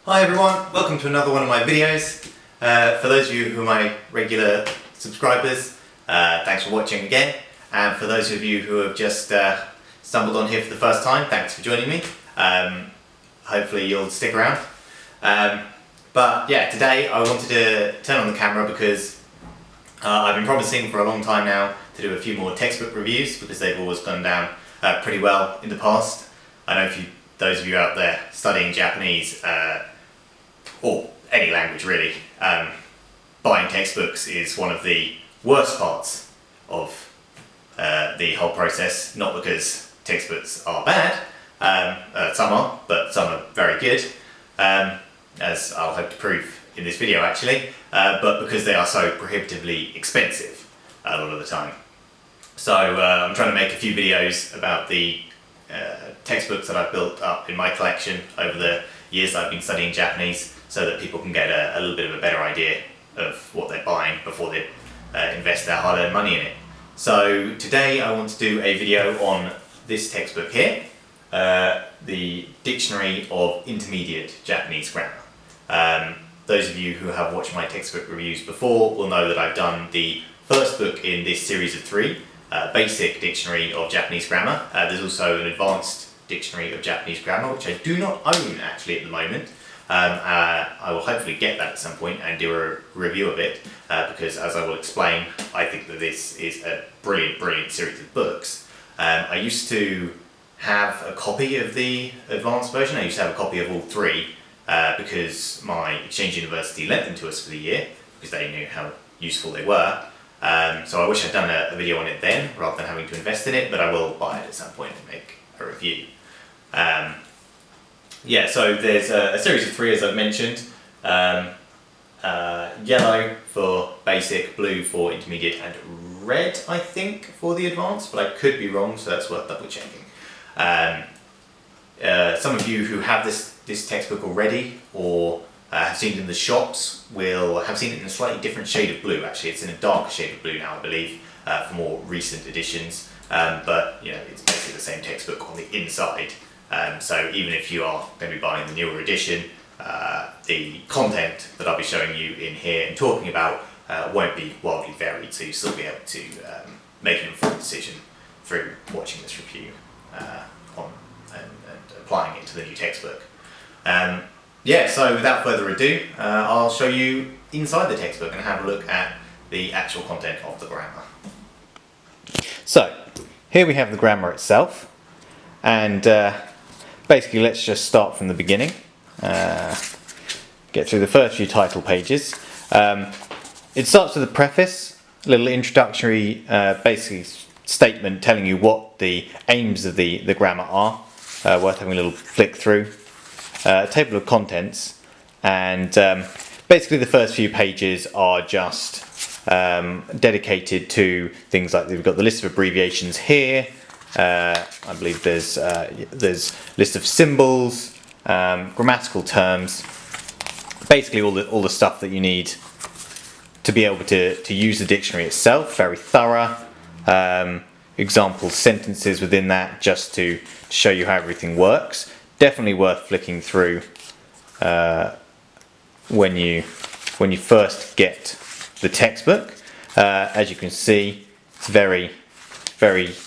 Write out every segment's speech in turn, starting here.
Hi everyone, welcome to another one of my videos. For those of you who are my regular subscribers, thanks for watching again. And for those of you who have just stumbled on here for the first time, thanks for joining me. Hopefully you'll stick around. But yeah, today I wanted to turn on the camera because I've been promising for a long time now to do a few more textbook reviews because they've always gone down pretty well in the past. I know those of you out there studying Japanese, or any language really, buying textbooks is one of the worst parts of the whole process. Not because textbooks are bad, some are, but some are very good, as I'll hope to prove in this video actually, but because they are so prohibitively expensive a lot of the time. So I'm trying to make a few videos about the textbooks that I've built up in my collection over the years that I've been studying Japanese, so that people can get a little bit of a better idea of what they're buying before they invest their hard-earned money in it. So today I want to do a video on this textbook here, the Dictionary of Intermediate Japanese Grammar. Those of you who have watched my textbook reviews before will know that I've done the first book in this series of three, Basic Dictionary of Japanese Grammar. There's also an Advanced Dictionary of Japanese Grammar, which I do not own actually at the moment. I will hopefully get that at some point and do a review of it, because as I will explain, I think that this is a brilliant series of books. I used to have a copy of the advanced version. I used to have a copy of all three because my exchange university lent them to us for the year because they knew how useful they were. So I wish I'd done a video on it then rather than having to invest in it, but I will buy it at some point and make a review. Yeah, so there's a series of three, as I've mentioned. Yellow for basic, blue for intermediate, and red, I think, for the advanced, but I could be wrong, so that's worth double checking. Some of you who have this textbook already, or have seen it in the shops, will have seen it in a slightly different shade of blue. Actually, it's in a darker shade of blue now, I believe, for more recent editions. But you know, it's basically the same textbook on the inside. So even if you are going to be buying the newer edition, the content that I'll be showing you in here and talking about won't be wildly varied, so you'll still be able to make an informed decision through watching this review and applying it to the new textbook. Yeah, so without further ado, I'll show you inside the textbook and have a look at the actual content of the grammar. So, here we have the grammar itself, and basically let's just start from the beginning, get through the first few title pages. It starts with a preface, a little introductory basically statement telling you what the aims of the grammar are, worth having a little flick through. Table of contents, and basically the first few pages are just dedicated to things like we've got the list of abbreviations here. I believe there's list of symbols, grammatical terms, basically all the stuff that you need to be able to use the dictionary itself. Very thorough. Example sentences within that just to show you how everything works. Definitely worth flicking through when you first get the textbook. As you can see, it's very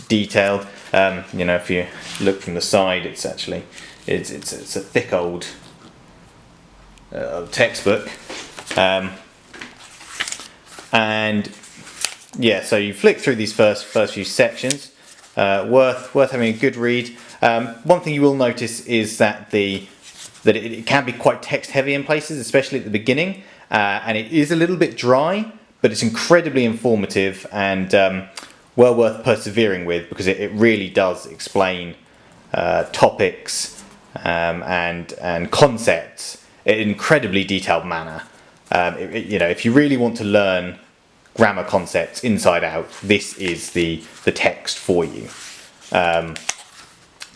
detailed. You know, if you look from the side, it's actually it's a thick old textbook, and yeah, so you flick through these first few sections. Worth having a good read. One thing you will notice is that it can be quite text heavy in places, especially at the beginning, and it is a little bit dry, but it's incredibly informative and well worth persevering with, because it really does explain topics and concepts in an incredibly detailed manner. You know, if you really want to learn grammar concepts inside out, this is the text for you.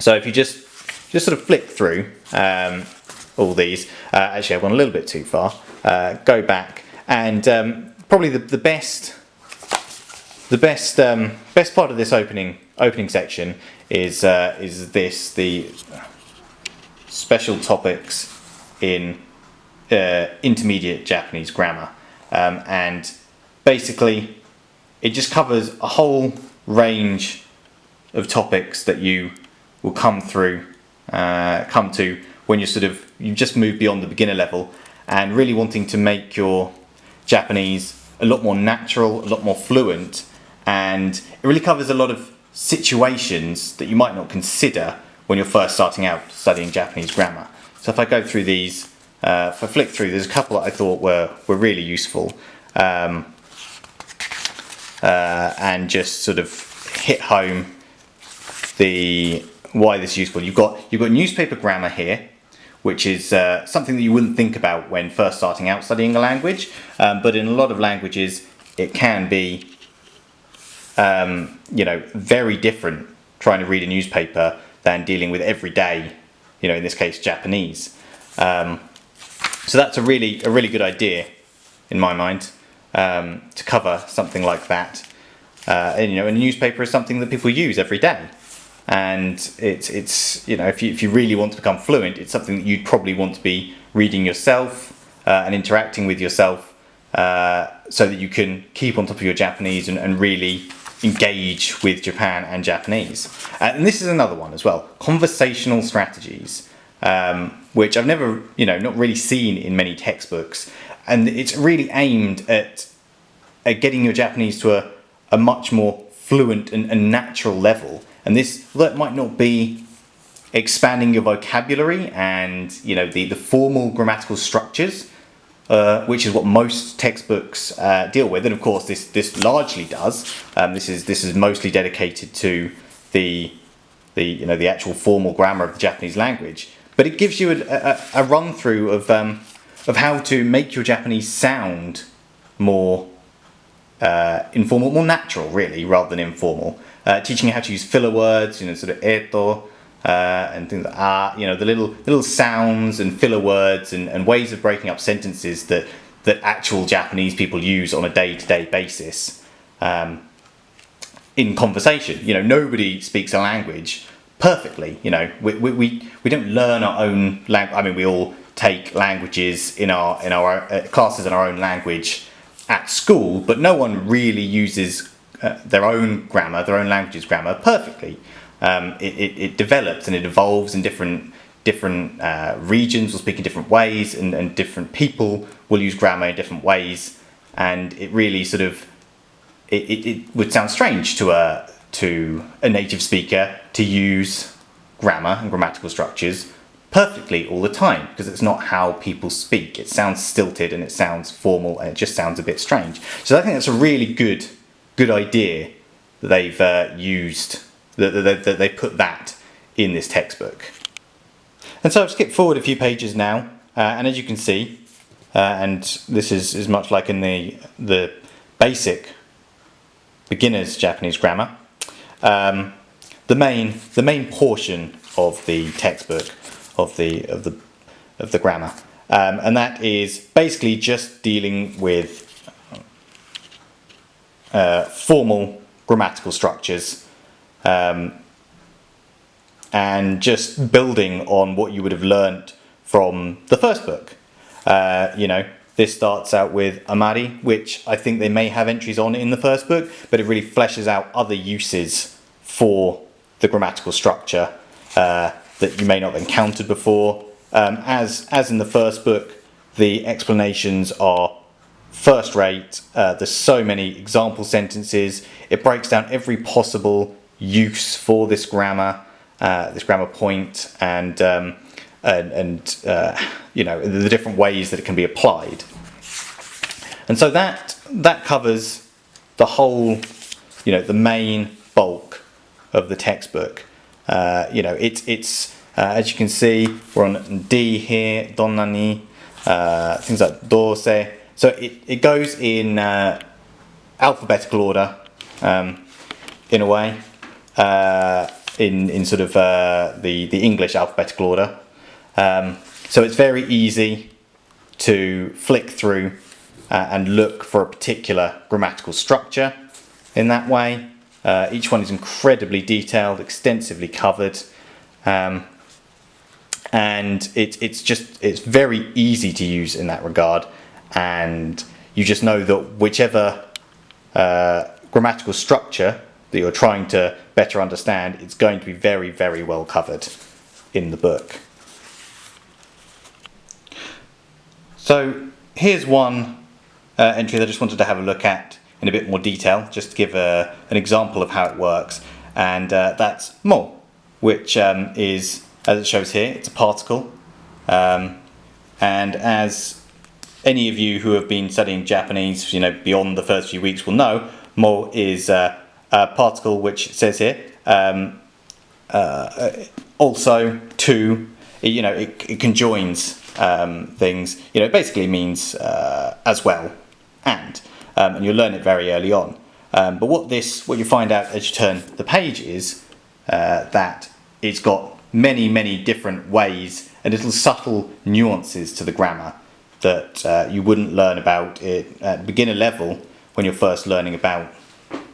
So if you just sort of flick through all these, actually I've gone a little bit too far, go back, and probably the best part of this opening section is the special topics in intermediate Japanese grammar, and basically it just covers a whole range of topics that you will come to when you've just moved beyond the beginner level and really wanting to make your Japanese a lot more natural, a lot more fluent, and it really covers a lot of situations that you might not consider when you're first starting out studying Japanese grammar. So if I go through these, if I flick through, there's a couple that I thought were really useful, and just sort of hit home why this is useful. You've got newspaper grammar here, which is something that you wouldn't think about when first starting out studying a language, but in a lot of languages it can be very different trying to read a newspaper than dealing with everyday, in this case Japanese. So that's a really good idea in my mind, to cover something like that. And a newspaper is something that people use every day, and it's if you really want to become fluent, it's something that you'd probably want to be reading yourself and interacting with yourself, so that you can keep on top of your Japanese and really engage with Japan and Japanese. And this is another one as well, conversational strategies, which I've never not really seen in many textbooks, and it's really aimed at getting your Japanese to a much more fluent and natural level. And that might not be expanding your vocabulary and the formal grammatical structures, which is what most textbooks deal with, and of course this largely does. This is mostly dedicated to the actual formal grammar of the Japanese language. But it gives you a run through of how to make your Japanese sound more informal, more natural, really, rather than informal. Teaching you how to use filler words, sort of eto, and things like the little sounds and filler words and ways of breaking up sentences that actual Japanese people use on a day-to-day basis in conversation. Nobody speaks a language perfectly. We don't learn our own language. I mean, we all take languages in our classes in our own language at school, but no one really uses their own grammar, their own language's grammar perfectly. It develops and it evolves in different regions will speak in different ways, and different people will use grammar in different ways, and it really sort of it would sound strange to a native speaker to use grammar and grammatical structures perfectly all the time, because it's not how people speak. It sounds stilted and it sounds formal and it just sounds a bit strange. So I think that's a really good idea that they've used, that they put that in this textbook. And so I've skipped forward a few pages now, and as you can see, and this is much like in the basic beginner's Japanese grammar, the main portion of the textbook of the grammar, and that is basically just dealing with formal grammatical structures, and just building on what you would have learnt from the first book. This starts out with amari, which I think they may have entries on in the first book, but it really fleshes out other uses for the grammatical structure that you may not have encountered before. As in the first book, the explanations are first rate. There's so many example sentences. It breaks down every possible use for this grammar point, and the different ways that it can be applied. And so that covers the whole, the main bulk of the textbook. It's as you can see, we're on D here, donnani, things like dose. So it goes in alphabetical order, in a way, in sort of the English alphabetical order. So it's very easy to flick through and look for a particular grammatical structure in that way. Each one is incredibly detailed, extensively covered, and it's very easy to use in that regard, and you just know that whichever grammatical structure that you're trying to better understand, it's going to be very, very well covered in the book. So here's one entry that I just wanted to have a look at in a bit more detail, just to give an example of how it works, and that's mo, which is, as it shows here, it's a particle, and as any of you who have been studying Japanese, beyond the first few weeks will know, mo is a particle which says here. Also, to, it conjoins things. It basically means as well, and you'll learn it very early on. But what you find out as you turn the page is that it's got many, many different ways and little subtle nuances to the grammar that you wouldn't learn about it at beginner level when you're first learning about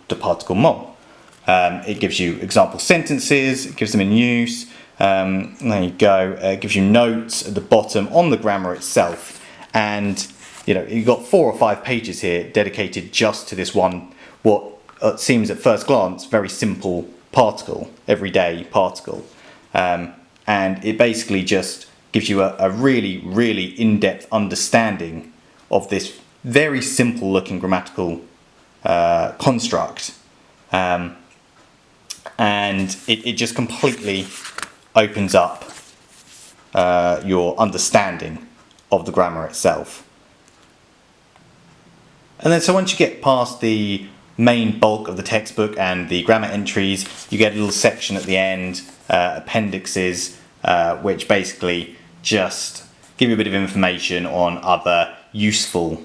the particle mo. It gives you example sentences, it gives them in use, there you go, it gives you notes at the bottom on the grammar itself, and you've got 4 or 5 pages here dedicated just to this one, what seems at first glance very simple particle, everyday particle, and it basically just gives you a really, really in-depth understanding of this very simple looking grammatical construct, and it just completely opens up your understanding of the grammar itself. And then so once you get past the main bulk of the textbook and the grammar entries, you get a little section at the end, appendices, which basically just give you a bit of information on other useful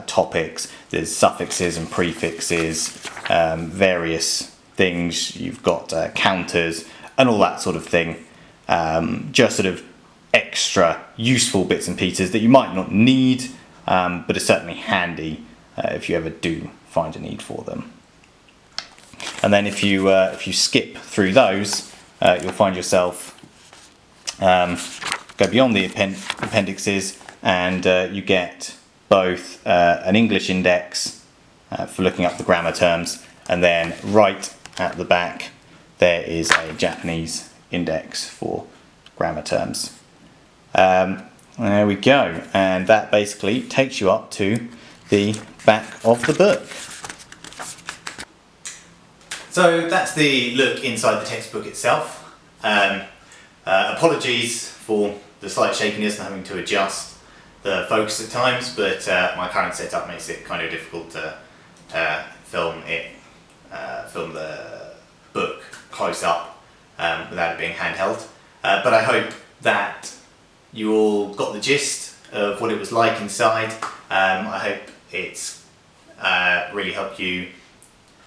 topics. There's suffixes and prefixes, various things. You've got counters and all that sort of thing. Just sort of extra useful bits and pieces that you might not need, but are certainly handy if you ever do find a need for them. And then if you skip through those, you'll find yourself go beyond the appendixes, and you get both an English index for looking up the grammar terms, and then right at the back there is a Japanese index for grammar terms. There we go, and that basically takes you up to the back of the book. So that's the look inside the textbook itself. Apologies for the slight shakiness and having to adjust the focus at times, but my current setup makes it kind of difficult to film the book close up without it being handheld. But I hope that you all got the gist of what it was like inside. I hope it's really helped you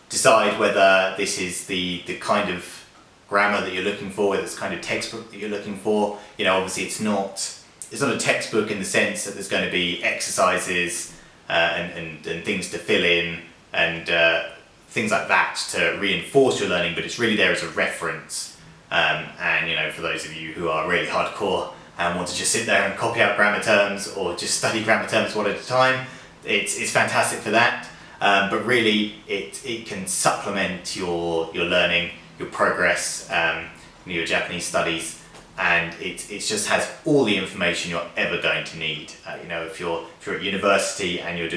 decide whether this is the kind of grammar that you're looking for, whether it's the kind of textbook that you're looking for. Obviously it's not a textbook in the sense that there's going to be exercises and things to fill in and things like that to reinforce your learning, but it's really there as a reference. And for those of you who are really hardcore and want to just sit there and copy out grammar terms or just study grammar terms one at a time, it's fantastic for that. But really it can supplement your learning, your progress, your Japanese studies, and it just has all the information you're ever going to need. If you're at university and you're doing